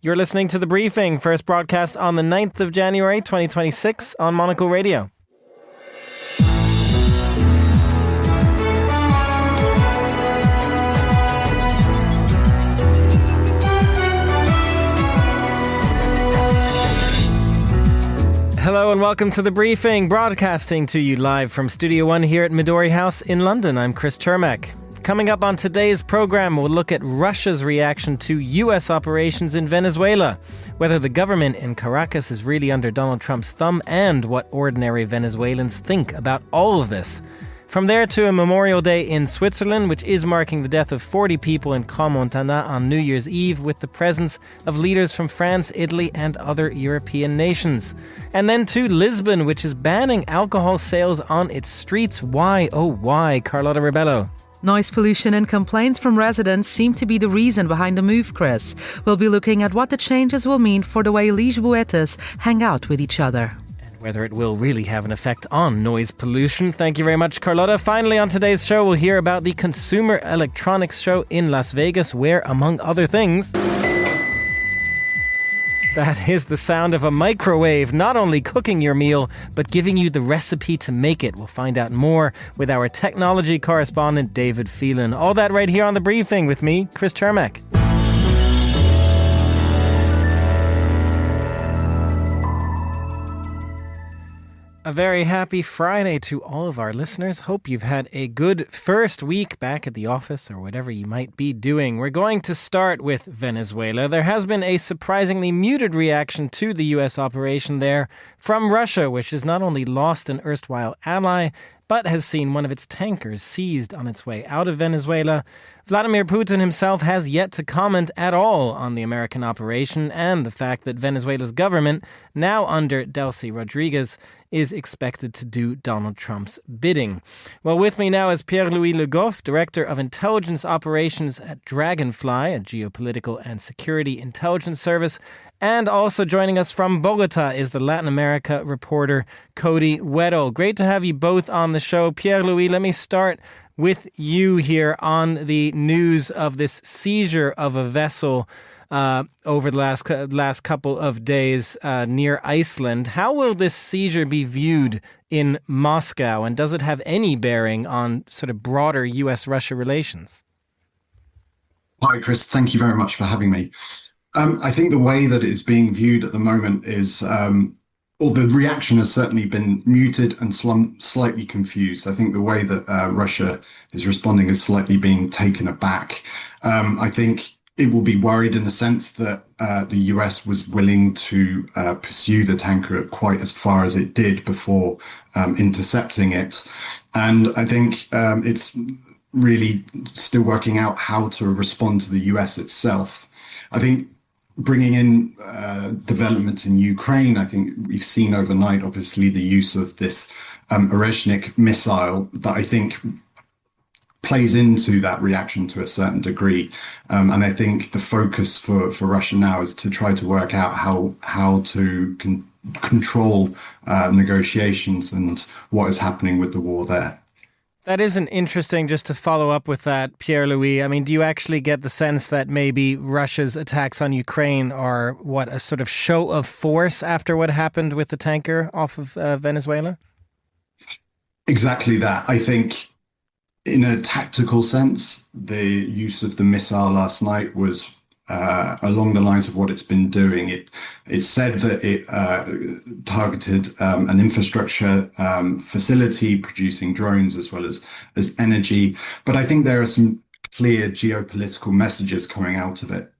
You're listening to The Briefing, first broadcast on the 9th of January 2026 on Monocle Radio. Hello and welcome to The Briefing, broadcasting to you live from Studio One here at Midori House in London. I'm Chris Chermak. Coming up on today's program, we'll look at Russia's reaction to US operations in Venezuela, whether the government in Caracas is really under Donald Trump's thumb, and what ordinary Venezuelans think about all of this. From there to a Memorial Day in Switzerland, which is marking the death of 40 people in Crans-Montana on New Year's Eve, with the presence of leaders from France, Italy and other European nations. And then to Lisbon, which is banning alcohol sales on its streets. Why, oh why, Carlotta Rebello? Noise pollution and complaints from residents seem to be the reason behind the move, Chris. We'll be looking at what the changes will mean for the way Lisboetas hang out with each other. And whether it will really have an effect on noise pollution. Thank you very much, Carlotta. Finally, on today's show, we'll hear about the Consumer Electronics Show in Las Vegas, where, among other things, that is the sound of a microwave, not only cooking your meal, but giving you the recipe to make it. We'll find out more with our technology correspondent, David Phelan. All that right here on The Briefing with me, Chris Chermak. A very happy Friday to all of our listeners. Hope you've had a good first week back at the office or whatever you might be doing. We're going to start with Venezuela. There has been a surprisingly muted reaction to the U.S. operation there from Russia, which has not only lost an erstwhile ally, but has seen one of its tankers seized on its way out of Venezuela. Vladimir Putin himself has yet to comment at all on the American operation and the fact that Venezuela's government, now under Delcy Rodriguez, is expected to do Donald Trump's bidding. Well, with me now is Pierre-Louis Le Goff, Director of Intelligence Operations at Dragonfly, a geopolitical and security intelligence service. And also joining us from Bogota is the Latin America reporter Cody Weddle. Great to have you both on the show. Pierre-Louis, let me start with you here on the news of this seizure of a vessel over the last couple of days near Iceland. How will this seizure be viewed in Moscow, and does it have any bearing on sort of broader US-Russia relations? Hi, Chris. Thank you very much for having me. I think the way that it's being viewed at the moment is, or the reaction has certainly been muted and slightly confused. I think the way that Russia is responding is slightly being taken aback. I think it will be worried in the sense that the US was willing to pursue the tanker quite as far as it did before intercepting it. And I think it's really still working out how to respond to the US itself. I think bringing in developments in Ukraine, I think we've seen overnight, obviously, the use of this Oreshnik missile that I think plays into that reaction to a certain degree. And I think the focus for Russia now is to try to work out how to control negotiations and what is happening with the war there. That isn't interesting, just to follow up with that, Pierre-Louis. I mean, do you actually get the sense that maybe Russia's attacks on Ukraine are, a sort of show of force after what happened with the tanker off of Venezuela? Exactly that. I think in a tactical sense, the use of the missile last night was along the lines of what it's been doing. It said that it targeted an infrastructure facility producing drones as well as energy. But I think there are some clear geopolitical messages coming out of it.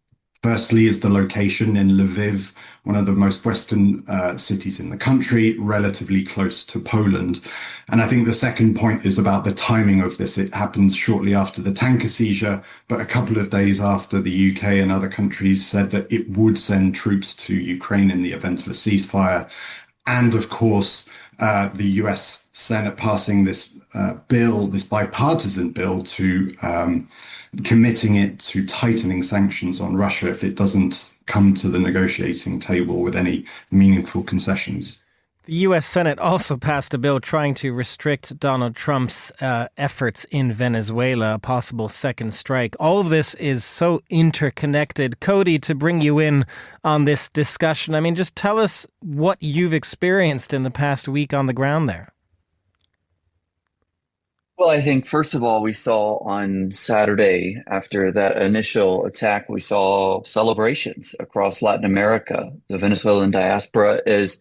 Firstly is the location in Lviv, one of the most western cities in the country, relatively close to Poland. And I think the second point is about the timing of this. It happens shortly after the tanker seizure, but a couple of days after the UK and other countries said that it would send troops to Ukraine in the event of a ceasefire. And of course, the US Senate passing this bill, this bipartisan bill to committing it to tightening sanctions on Russia if it doesn't come to the negotiating table with any meaningful concessions. The U.S. Senate also passed a bill trying to restrict Donald Trump's efforts in Venezuela, a possible second strike. All of this is so interconnected. Cody, to bring you in on this discussion, I mean, just tell us what you've experienced in the past week on the ground there. Well, I think first of all, we saw on Saturday after that initial attack, we saw celebrations across Latin America. The Venezuelan diaspora is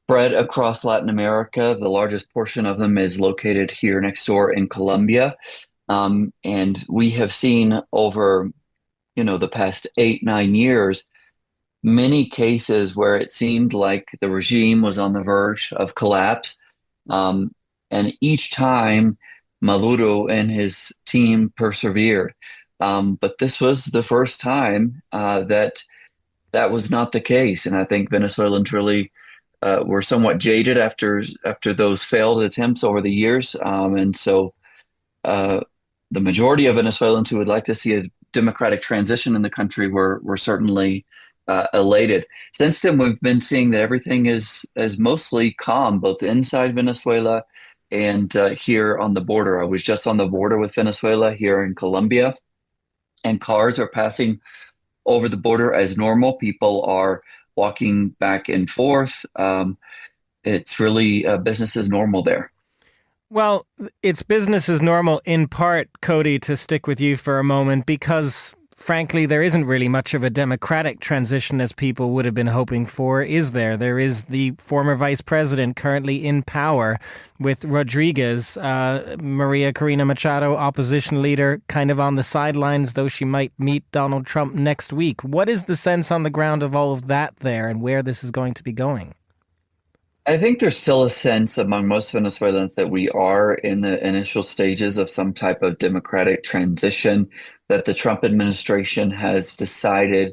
spread across Latin America. The largest portion of them is located here next door in Colombia. And we have seen over, the past 8, 9 years, many cases where it seemed like the regime was on the verge of collapse. And each time Maduro and his team persevered. But this was the first time that was not the case. And I think Venezuelans really were somewhat jaded after those failed attempts over the years. And so the majority of Venezuelans who would like to see a democratic transition in the country were certainly elated. Since then, we've been seeing that everything is mostly calm, both inside Venezuela and here on the border. I was just on the border with Venezuela here in Colombia, and cars are passing over the border as normal. People are walking back and forth. It's really business as normal there. Well, it's business as normal in part, Cody, to stick with you for a moment, because frankly, there isn't really much of a democratic transition as people would have been hoping for, is there? There is the former vice president currently in power with Rodriguez, Maria Corina Machado, opposition leader, kind of on the sidelines, though she might meet Donald Trump next week. What is the sense on the ground of all of that there and where this is going to be going? I think there's still a sense among most Venezuelans that we are in the initial stages of some type of democratic transition, that the Trump administration has decided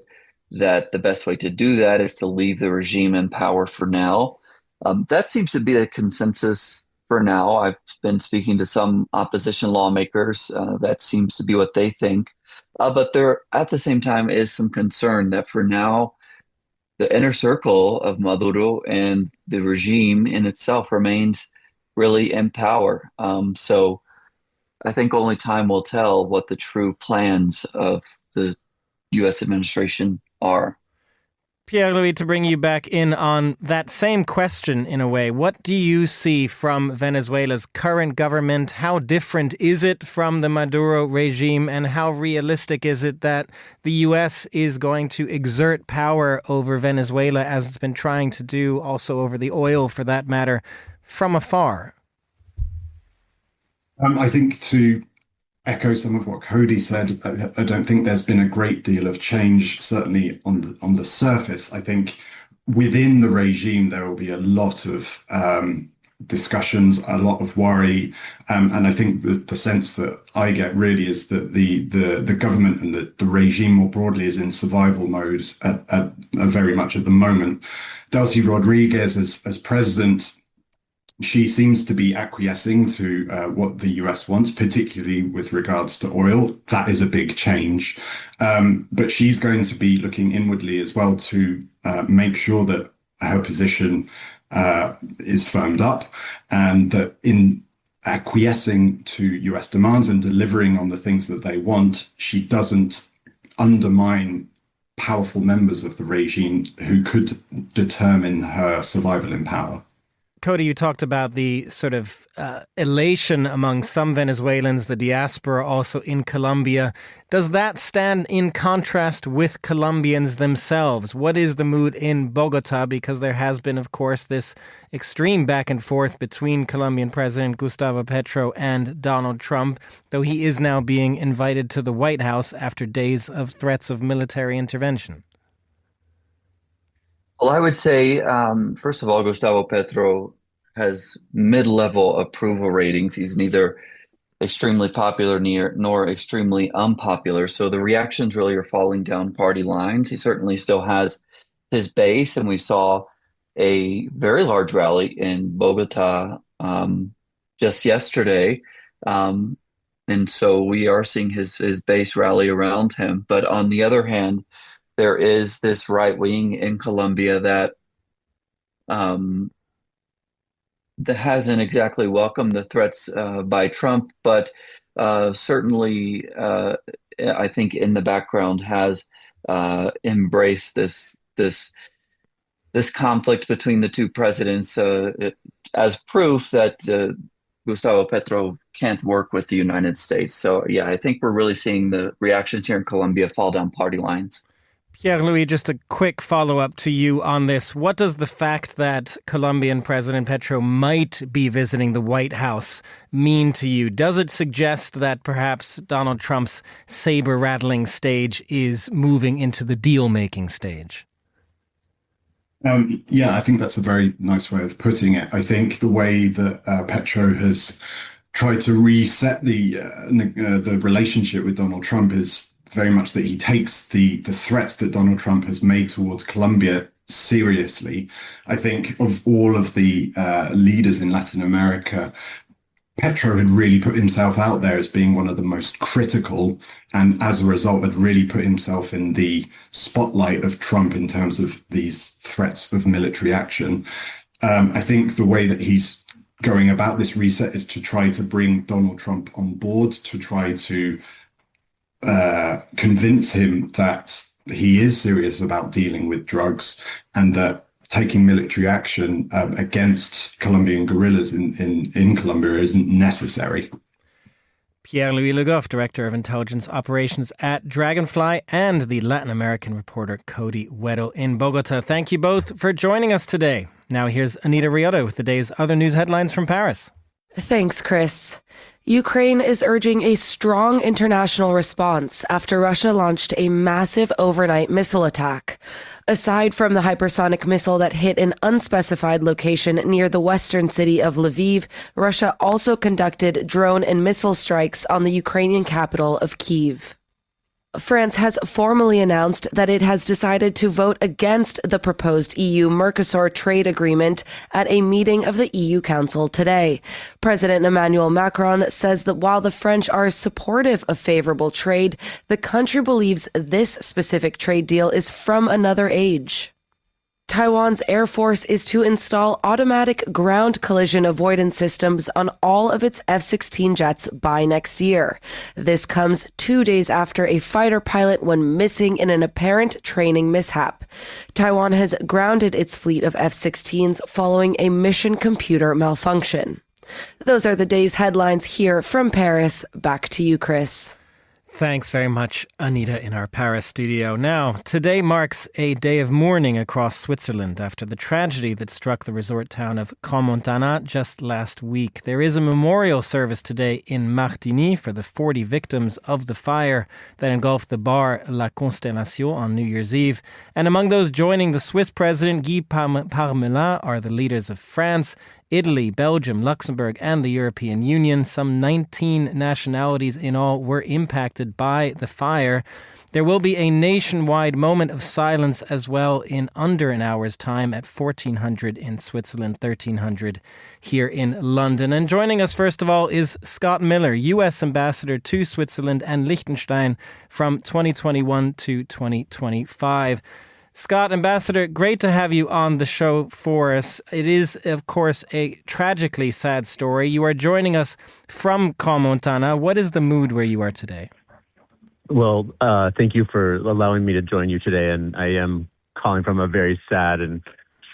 that the best way to do that is to leave the regime in power for now. That seems to be the consensus for now. I've been speaking to some opposition lawmakers. That seems to be what they think. But there, at the same time, is some concern that for now, the inner circle of Maduro and the regime in itself remains really in power. So I think only time will tell what the true plans of the U.S. administration are. Pierre-Louis, to bring you back in on that same question in a way, what do you see from Venezuela's current government? How different is it from the Maduro regime, and how realistic is it that the U.S. is going to exert power over Venezuela as it's been trying to do, also over the oil for that matter, from afar? I think to echo some of what Cody said, I don't think there's been a great deal of change, certainly on the surface. I think within the regime, there will be a lot of discussions, a lot of worry. And I think the sense that I get really is that the government and the regime more broadly is in survival mode at very much at the moment. Delcy Rodriguez as president, she seems to be acquiescing to what the US wants, particularly with regards to oil. That is a big change. But she's going to be looking inwardly as well to make sure that her position is firmed up, and that in acquiescing to US demands and delivering on the things that they want, she doesn't undermine powerful members of the regime who could determine her survival in power. Cody, you talked about the sort of elation among some Venezuelans, the diaspora also in Colombia. Does that stand in contrast with Colombians themselves? What is the mood in Bogota? Because there has been, of course, this extreme back and forth between Colombian President Gustavo Petro and Donald Trump, though he is now being invited to the White House after days of threats of military intervention. Well, I would say, first of all, Gustavo Petro has mid-level approval ratings. He's neither extremely popular nor extremely unpopular. So the reactions really are falling down party lines. He certainly still has his base, and we saw a very large rally in Bogota just yesterday. And so we are seeing his base rally around him. But on the other hand, there is this right wing in Colombia that that hasn't exactly welcomed the threats by Trump, but certainly, I think in the background has embraced this conflict between the two presidents as proof that Gustavo Petro can't work with the United States. So, yeah, I think we're really seeing the reactions here in Colombia fall down party lines. Pierre-Louis, just a quick follow-up to you on this. What does the fact that Colombian President Petro might be visiting the White House mean to you? Does it suggest that perhaps Donald Trump's saber-rattling stage is moving into the deal-making stage? Yeah, I think that's a very nice way of putting it. I think the way that Petro has tried to reset the relationship with Donald Trump is very much that he takes the threats that Donald Trump has made towards Colombia seriously. I think of all of the leaders in Latin America, Petro had really put himself out there as being one of the most critical, and as a result had really put himself in the spotlight of Trump in terms of these threats of military action. I think the way that he's going about this reset is to try to bring Donald Trump on board, to try to convince him that he is serious about dealing with drugs and that taking military action against Colombian guerrillas in Colombia isn't necessary. Pierre-Louis Le Goff, Director of Intelligence Operations at Dragonfly, and the Latin American reporter Cody Weddle in Bogota. Thank you both for joining us today. Now here's Anita Riotto with the day's other news headlines from Paris. Thanks, Chris. Ukraine is urging a strong international response after Russia launched a massive overnight missile attack. Aside from the hypersonic missile that hit an unspecified location near the western city of Lviv, Russia also conducted drone and missile strikes on the Ukrainian capital of Kyiv. France has formally announced that it has decided to vote against the proposed EU-Mercosur trade agreement at a meeting of the EU Council today. President Emmanuel Macron says that while the French are supportive of favorable trade, the country believes this specific trade deal is from another age. Taiwan's Air Force is to install automatic ground collision avoidance systems on all of its F-16 jets by next year. This comes 2 days after a fighter pilot went missing in an apparent training mishap. Taiwan has grounded its fleet of F-16s following a mission computer malfunction. Those are the day's headlines here from Paris. Back to you, Chris. Thanks very much, Anita, in our Paris studio. Now, today marks a day of mourning across Switzerland after the tragedy that struck the resort town of Crans-Montana just last week. There is a memorial service today in Martigny for the 40 victims of the fire that engulfed the bar La Constellation on New Year's Eve. And among those joining the Swiss president, Guy Parmelin, are the leaders of France, Italy, Belgium, Luxembourg, and the European Union. Some 19 nationalities in all were impacted by the fire. There will be a nationwide moment of silence as well in under an hour's time at 1400 in Switzerland, 1300 here in London. And joining us first of all is Scott Miller, U.S. Ambassador to Switzerland and Liechtenstein from 2021 to 2025. Scott, Ambassador, great to have you on the show for us. It is, of course, a tragically sad story. You are joining us from Crans-Montana. What is the mood where you are today? Well, thank you for allowing me to join you today. And I am calling from a very sad and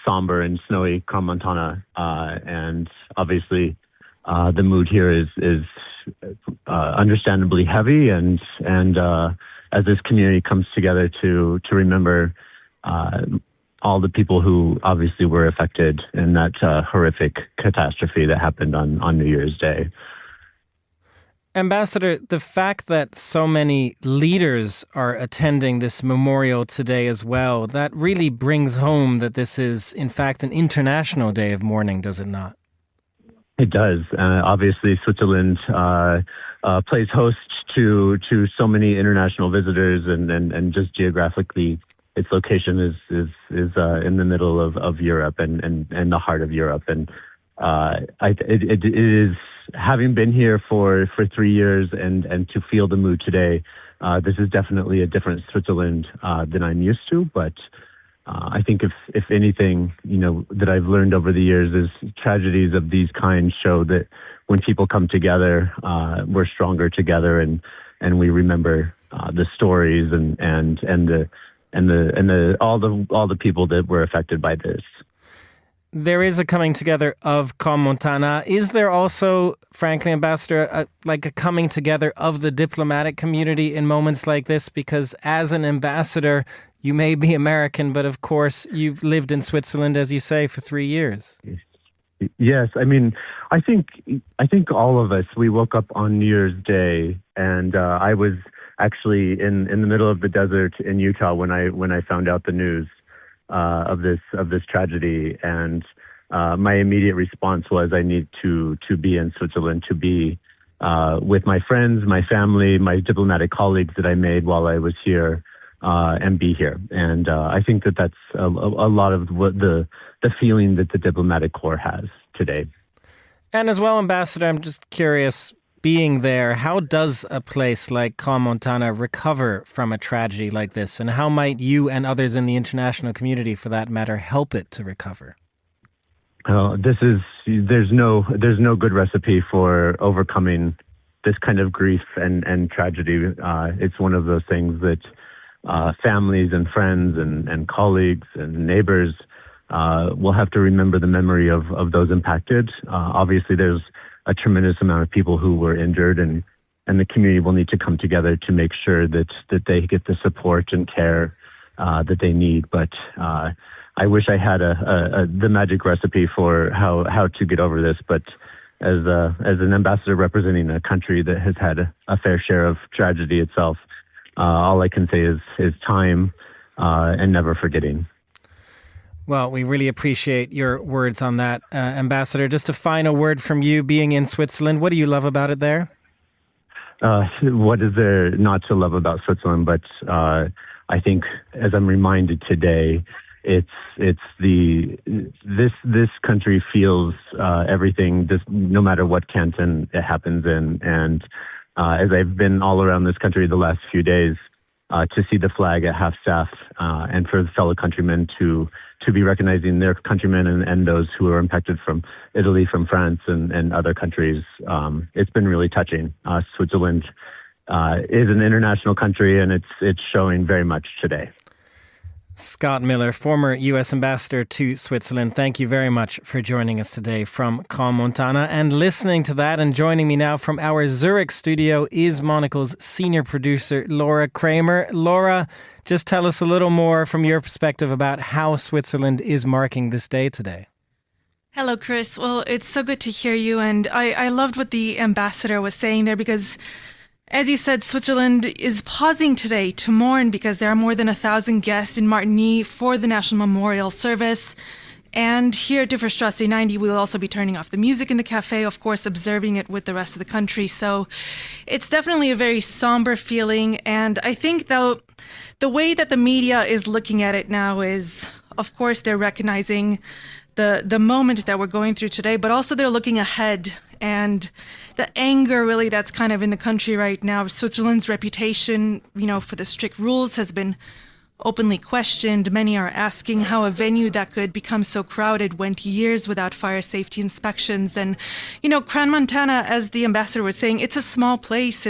somber and snowy Crans-Montana. And obviously, the mood here is understandably heavy. And as this community comes together to remember all the people who obviously were affected in that horrific catastrophe that happened on New Year's Day. Ambassador, the fact that so many leaders are attending this memorial today as well, that really brings home that this is, in fact, an international day of mourning, does it not? It does. Obviously, Switzerland plays host to so many international visitors, and just geographically, its location is in the middle of Europe and the heart of Europe, and it is, having been here for 3 years and to feel the mood today. This is definitely a different Switzerland than I'm used to, but I think if anything, that I've learned over the years is tragedies of these kinds show that when people come together, we're stronger together, and we remember the stories and all the people that were affected by this. There is a coming together of Montana. Is there also, frankly, Ambassador, a coming together of the diplomatic community in moments like this? Because as an ambassador, you may be American, but of course you've lived in Switzerland, as you say, for 3 years. Yes, I mean, I think all of us, we woke up on New Year's Day, and I was actually in the middle of the desert in Utah when I found out the news of this tragedy, and my immediate response was I need to be in Switzerland, to be with my friends, my family, my diplomatic colleagues that I made while I was here. And be here. And I think that's a lot of what the feeling that the diplomatic corps has today. And as well, Ambassador, I'm just curious, being there, how does a place like Montana recover from a tragedy like this? And how might you and others in the international community, for that matter, help it to recover? There's no good recipe for overcoming this kind of grief and tragedy. It's one of those things that families and friends and colleagues and neighbors will have to remember the memory of those impacted. Obviously, there's a tremendous amount of people who were injured, and the community will need to come together to make sure that they get the support and care that they need. But I wish I had the magic recipe for how to get over this. But as an ambassador representing a country that has had a fair share of tragedy itself, all I can say is time and never forgetting. Well, we really appreciate your words on that, Ambassador. Just a final word from you, being in Switzerland. What do you love about it there? What is there not to love about Switzerland? But I think, as I'm reminded today, this country feels everything, no matter what canton it happens in, and as I've been all around this country the last few days, to see the flag at half-staff and for fellow countrymen to be recognizing their countrymen and those who are impacted from Italy, from France, and other countries, it's been really touching. Switzerland is an international country, and it's showing very much today. Scott Miller, former U.S. Ambassador to Switzerland, thank you very much for joining us today from Montana. And listening to that and joining me now from our Zurich studio is Monocle's senior producer, Laura Kramer. Laura, just tell us a little more from your perspective about how Switzerland is marking this day today. Hello, Chris. Well, it's so good to hear you. And I loved what the ambassador was saying there because, as you said, Switzerland is pausing today to mourn because there are more than 1,000 guests in Martigny for the National Memorial Service. And here at Differstrasse 90, we'll also be turning off the music in the cafe, of course, observing it with the rest of the country. So it's definitely a very somber feeling. And I think, though, the way that the media is looking at it now is, of course, they're recognizing the moment that we're going through today, but also they're looking ahead. And the anger really that's kind of in the country right now. Switzerland's reputation, for the strict rules has been openly questioned. Many are asking how a venue that could become so crowded went years without fire safety inspections. And, Crans-Montana, as the ambassador was saying, it's a small place.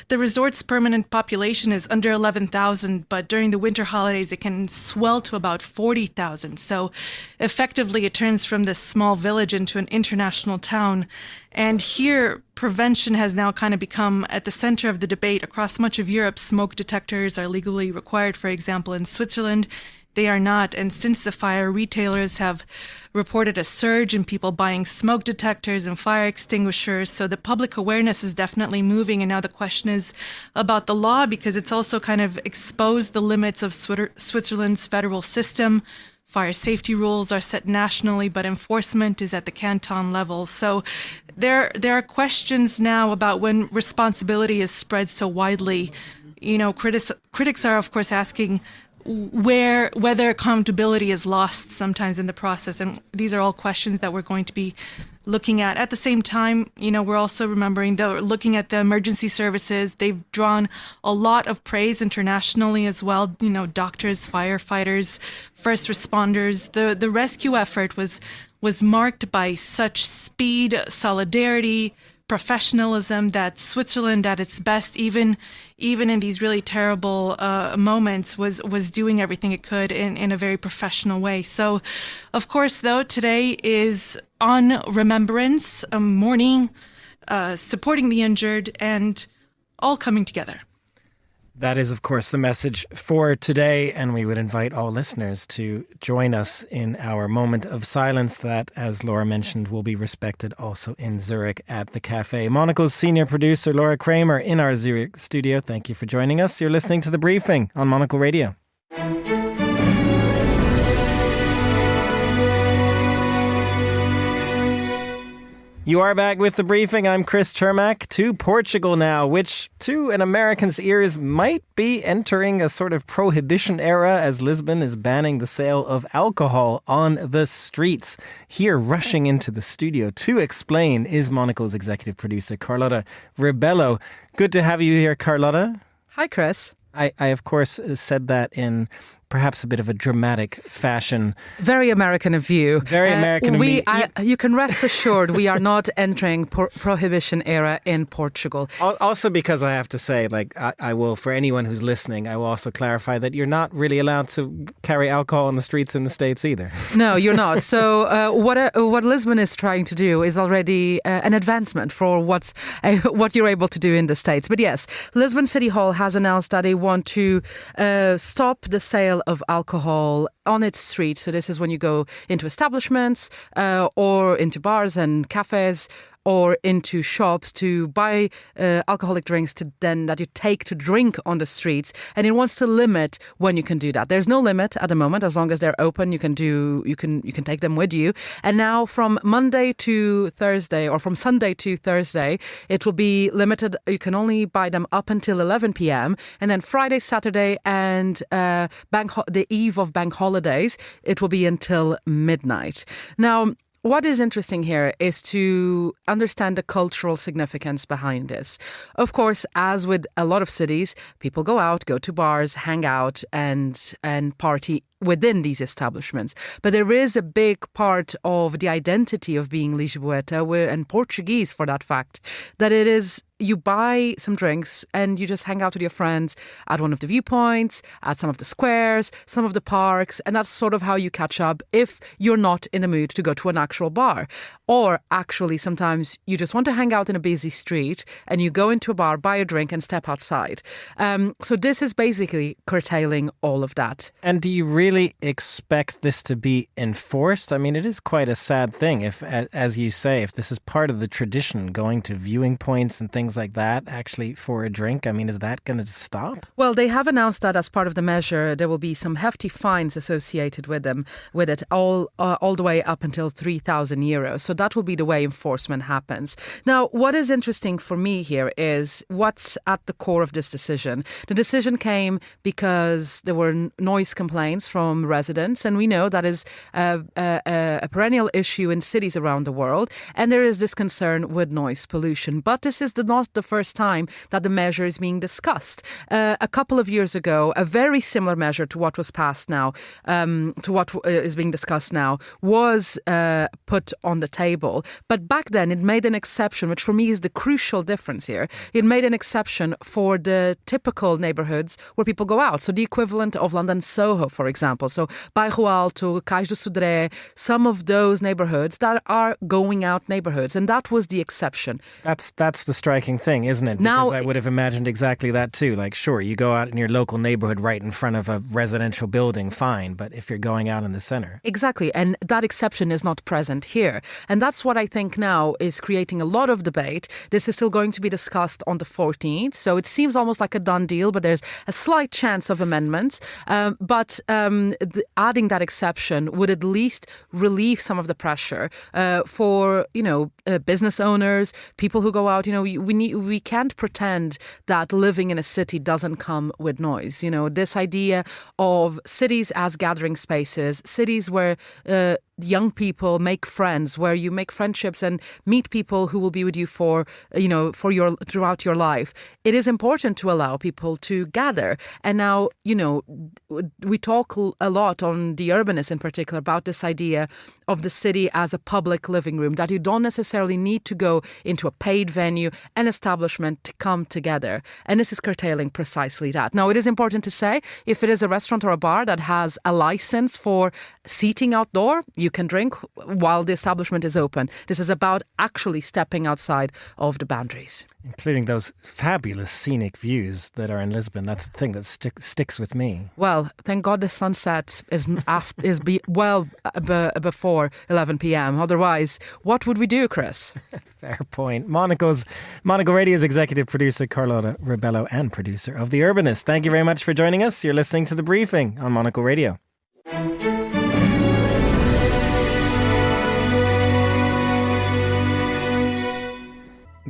The resort's permanent population is under 11,000, but during the winter holidays, it can swell to about 40,000. So effectively, it turns from this small village into an international town. And here, prevention has now kind of become at the center of the debate. Across much of Europe, smoke detectors are legally required. For example, in Switzerland, they are not. And since the fire, retailers have reported a surge in people buying smoke detectors and fire extinguishers. So the public awareness is definitely moving. And now the question is about the law, because it's also kind of exposed the limits of Switzerland's federal system. Fire safety rules are set nationally, but enforcement is at the canton level. So there are questions now about when responsibility is spread so widely. Critics are, of course, asking, whether accountability is lost sometimes in the process. And these are all questions that we're going to be looking at. At the same time, we're also remembering that looking at the emergency services, they've drawn a lot of praise internationally as well. Doctors, firefighters, first responders. The rescue effort was marked by such speed, solidarity, professionalism that Switzerland at its best, even in these really terrible moments, was doing everything it could in a very professional way. So, of course, though, today is on remembrance, mourning, supporting the injured, and all coming together. That is, of course, the message for today, and we would invite all listeners to join us in our moment of silence that, as Laura mentioned, will be respected also in Zurich at the Café. Monocle's senior producer, Laura Kramer, in our Zurich studio. Thank you for joining us. You're listening to The Briefing on Monocle Radio. You are back with The Briefing. I'm Chris Chermak. To Portugal now, which to an American's ears might be entering a sort of prohibition era as Lisbon is banning the sale of alcohol on the streets. Here, rushing into the studio to explain, is Monocle's executive producer, Carlotta Rebello. Good to have you here, Carlotta. Hi, Chris. I of course, said that in perhaps a bit of a dramatic fashion. Very American of you. Very American of me. You can rest assured we are not entering prohibition era in Portugal. Also because I have to say, I will, for anyone who's listening, I will also clarify that you're not really allowed to carry alcohol on the streets in the States either. No, you're not. So what Lisbon is trying to do is already an advancement for what you're able to do in the States. But yes, Lisbon City Hall has announced that they want to stop the sale of alcohol on its streets. So this is when you go into establishments or into bars and cafes or into shops to buy alcoholic drinks that you take to drink on the streets, and it wants to limit when you can do that. There's no limit at the moment. As long as they're open, you can take them with you. And now from Monday to Thursday, or from Sunday to Thursday, it will be limited. You can only buy them up until 11 p.m. and then Friday, Saturday, and the eve of bank holidays, it will be until midnight. Now, what is interesting here is to understand the cultural significance behind this. Of course, as with a lot of cities, people go out, go to bars, hang out and party within these establishments. But there is a big part of the identity of being Lisboeta, and Portuguese for that fact, that it is you buy some drinks and you just hang out with your friends at one of the viewpoints, at some of the squares, some of the parks, and that's sort of how you catch up if you're not in the mood to go to an actual bar. Or actually, sometimes you just want to hang out in a busy street and you go into a bar, buy a drink and step outside. So this is basically curtailing all of that. And do you really expect this to be enforced? I mean, it is quite a sad thing if, as you say, if this is part of the tradition, going to viewing points and things like that, actually for a drink. I mean, is that going to stop? Well, they have announced that as part of the measure, there will be some hefty fines associated with it, all the way up until 3,000 euros. So that will be the way enforcement happens. Now, what is interesting for me here is what's at the core of this decision. The decision came because there were noise complaints from residents, and we know that is a perennial issue in cities around the world, and there is this concern with noise pollution. But this is not the first time that the measure is being discussed. A couple of years ago, a very similar measure to what was passed now, to what is being discussed now, was put on the table. But back then, it made an exception, which for me is the crucial difference here. It made an exception for the typical neighbourhoods where people go out. So the equivalent of London Soho, for example. So Bairro Alto, Cais do Sodré, some of those neighbourhoods that are going out neighbourhoods. And that was the exception. That's the striking thing, isn't it? Now, because I would have imagined exactly that too. Like, sure, you go out in your local neighborhood right in front of a residential building, fine. But if you're going out in the center. Exactly. And that exception is not present here. And that's what I think now is creating a lot of debate. This is still going to be discussed on the 14th. So it seems almost like a done deal, but there's a slight chance of amendments. But adding that exception would at least relieve some of the pressure for business owners, people who go out. We can't pretend that living in a city doesn't come with noise. This idea of cities as gathering spaces, cities where young people make friends, where you make friendships and meet people who will be with you throughout your life. It is important to allow people to gather. And now, we talk a lot on The Urbanist in particular about this idea of the city as a public living room, that you don't necessarily need to go into a paid venue, an establishment to come together. And this is curtailing precisely that. Now, it is important to say, if it is a restaurant or a bar that has a license for seating outdoor, you can drink while the establishment is open. This is about actually stepping outside of the boundaries. Including those fabulous scenic views that are in Lisbon. That's the thing that sticks with me. Well, thank God the sunset is before 11 p.m. Otherwise, what would we do, Chris? Fair point. Monocle Radio's executive producer, Carlotta Rebello, and producer of The Urbanist. Thank you very much for joining us. You're listening to The Briefing on Monocle Radio.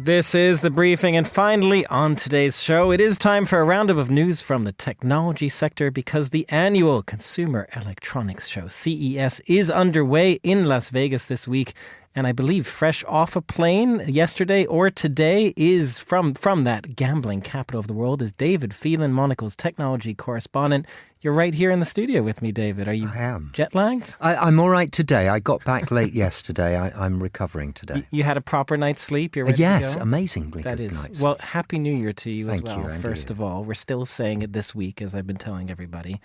This is The Briefing, and finally on today's show, it is time for a roundup of news from the technology sector because the annual Consumer Electronics Show, CES, is underway in Las Vegas this week. And I believe fresh off a plane yesterday or today is from that gambling capital of the world is David Phelan, Monocle's technology correspondent. You're right here in the studio with me, David. Are you jet lagged? I'm all right today. I got back late yesterday. I'm recovering today. You had a proper night's sleep? You're ready yes, to go? Amazingly that good is. night's Well, Happy New Year to you Thank as well, you, first of all. We're still saying it this week, as I've been telling everybody.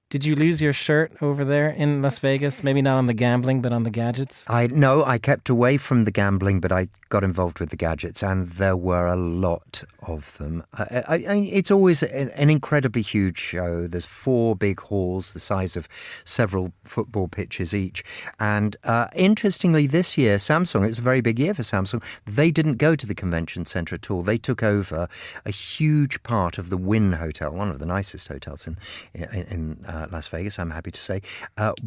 Did you lose your shirt over there in Las Vegas? Maybe not on the gambling, but on the gadgets? No, I kept away from the gambling, but I got involved with the gadgets, and there were a lot of them. It's always an incredibly huge show. There's 4 big halls, the size of several football pitches each. And interestingly, this year, Samsung, it was a very big year for Samsung, they didn't go to the convention center at all. They took over a huge part of the Wynn Hotel, one of the nicest hotels in Las Vegas, I'm happy to say,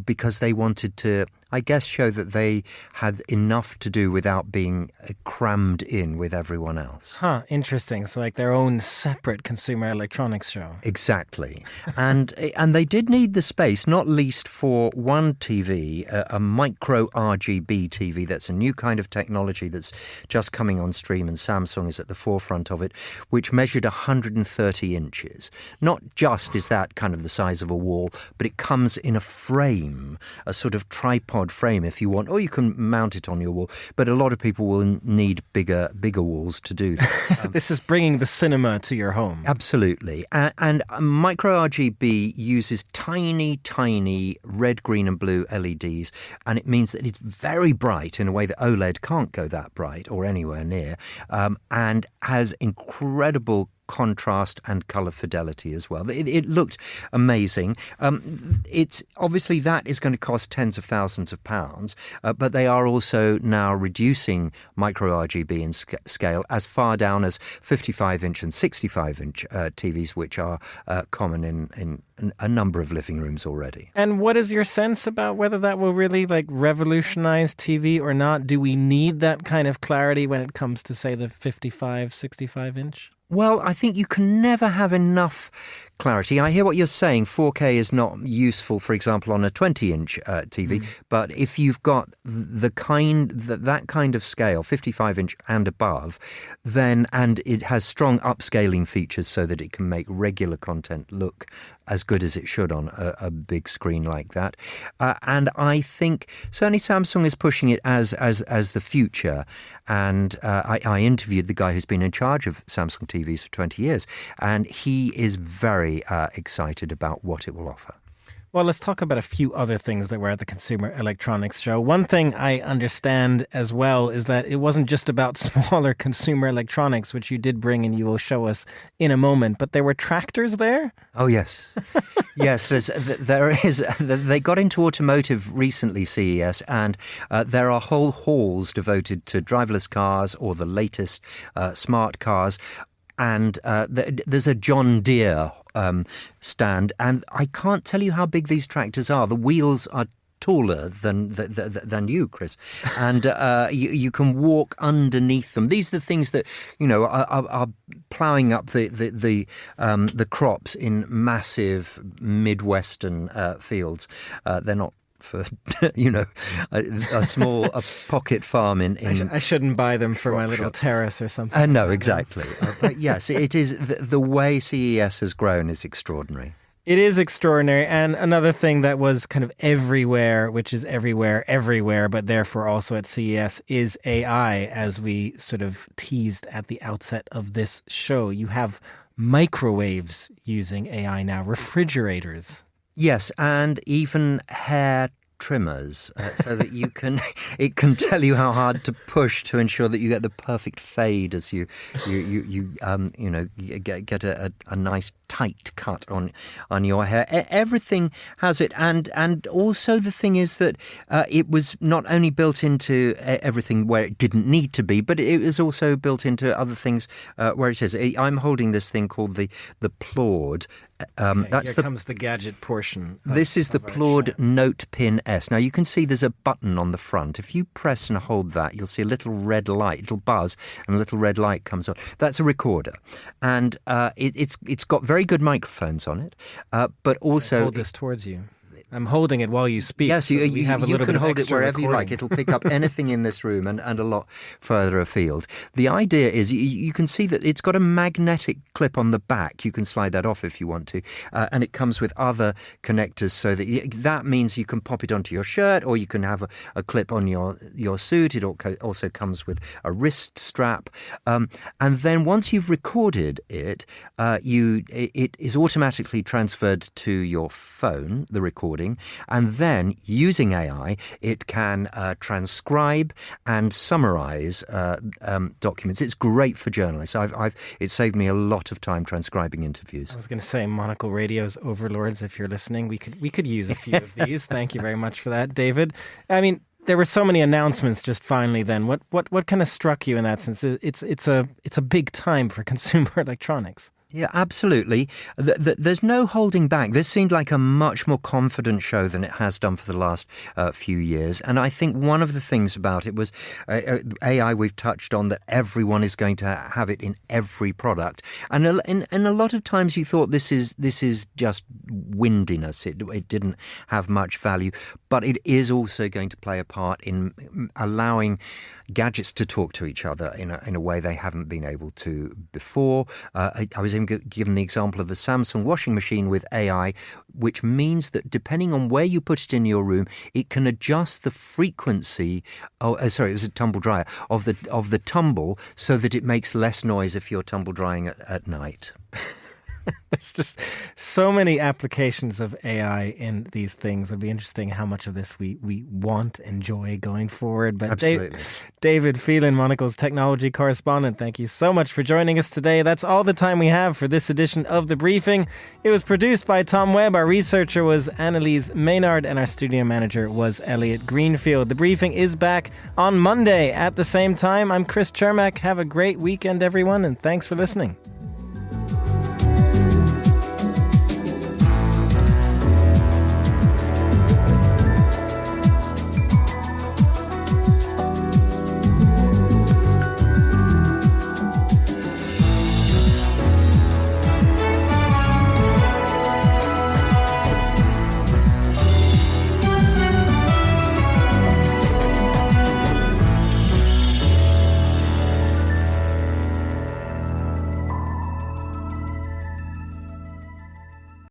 because they wanted to, I guess, show that they had enough to do without being crammed in with everyone else. Huh, interesting. So like their own separate consumer electronics show. Exactly. And they did need the space, not least for one TV, a micro RGB TV. That's a new kind of technology that's just coming on stream, and Samsung is at the forefront of it, which measured 130 inches. Not just is that kind of the size of a wall, but it comes in a frame, a sort of tripod frame if you want, or you can mount it on your wall. But a lot of people will need bigger walls to do that. This is bringing the cinema to your home. Absolutely. And micro RGB uses tiny red, green and blue LEDs, and it means that it's very bright in a way that OLED can't go that bright or anywhere near, and has incredible contrast and colour fidelity as well. It looked amazing. It's obviously that is going to cost tens of thousands of pounds, but they are also now reducing micro RGB in scale as far down as 55-inch and 65-inch TVs, which are common in a number of living rooms already. And what is your sense about whether that will really revolutionize TV or not? Do we need that kind of clarity when it comes to, say, the 55, 65-inch? Well, I think you can never have enough clarity. I hear what you're saying. 4K is not useful, for example, on a 20-inch TV. But if you've got that kind of scale, 55-inch and above, then and it has strong upscaling features so that it can make regular content look as good as it should on a big screen like that. And I think certainly Samsung is pushing it as the future. And I interviewed the guy who's been in charge of Samsung TVs for 20 years, and he is very excited about what it will offer. Well, let's talk about a few other things that were at the Consumer Electronics Show. One thing I understand as well is that it wasn't just about smaller consumer electronics, which you did bring and you will show us in a moment, but there were tractors there? Oh, yes. Yes, there is. They got into automotive recently, CES, and there are whole halls devoted to driverless cars or the latest smart cars. And there's a John Deere stand, and I can't tell you how big these tractors are. The wheels are taller than you, Chris, and you can walk underneath them. These are the things that are ploughing up the crops in massive Midwestern fields. They're not for a small pocket farm in I shouldn't buy them for my little terrace or something. No, exactly. But yes, it is the way CES has grown is extraordinary. It is extraordinary. And another thing that was kind of everywhere, which is everywhere, but therefore also at CES, is AI, as we sort of teased at the outset of this show. You have microwaves using AI now, refrigerators. Yes, and even hair trimmers, so that it can tell you how hard to push to ensure that you get the perfect fade as you get a nice tight cut on your hair. Everything has it, and also the thing is that it was not only built into everything where it didn't need to be, but it was also built into other things where it is. I'm holding this thing called the Plaud. Here comes the gadget portion. This is the Plaud Note Pin S. Now you can see there's a button on the front. If you press and hold that, you'll see a little red light. It'll buzz, and a little red light comes on. That's a recorder, and it's got very good microphones on it, but also hold this towards you. I'm holding it while you speak. Yes, so you have a little can bit hold it wherever you like. It'll pick up anything in this room and a lot further afield. The idea is you can see that it's got a magnetic clip on the back. You can slide that off if you want to. And it comes with other connectors, so that means you can pop it onto your shirt, or you can have a clip on your suit. It also comes with a wrist strap. And then once you've recorded it, it is automatically transferred to your phone, the recording. And then, using AI, it can transcribe and summarize documents. It's great for journalists. It saved me a lot of time transcribing interviews. I was going to say, Monocle Radio's overlords, if you're listening, we could use a few of these. Thank you very much for that, David. I mean, there were so many announcements just finally then. What kind of struck you in that sense? It's a big time for consumer electronics. Yeah, absolutely. There's no holding back. This seemed like a much more confident show than it has done for the last few years. And I think one of the things about it was AI. We've touched on that everyone is going to have it in every product. And a lot of times you thought this is just windiness. It didn't have much value. But it is also going to play a part in allowing gadgets to talk to each other in a way they haven't been able to before. I was even given the example of a Samsung washing machine with AI, which means that depending on where you put it in your room, it can adjust the frequency. It was a tumble dryer of the tumble, so that it makes less noise if you're tumble drying at night. There's just so many applications of AI in these things. It'll be interesting how much of this we want, enjoy going forward. But absolutely. David Phelan, Monocle's technology correspondent, thank you so much for joining us today. That's all the time we have for this edition of The Briefing. It was produced by Tom Webb. Our researcher was Annalise Maynard, and our studio manager was Elliot Greenfield. The Briefing is back on Monday at the same time. I'm Chris Chermak. Have a great weekend, everyone, and thanks for listening.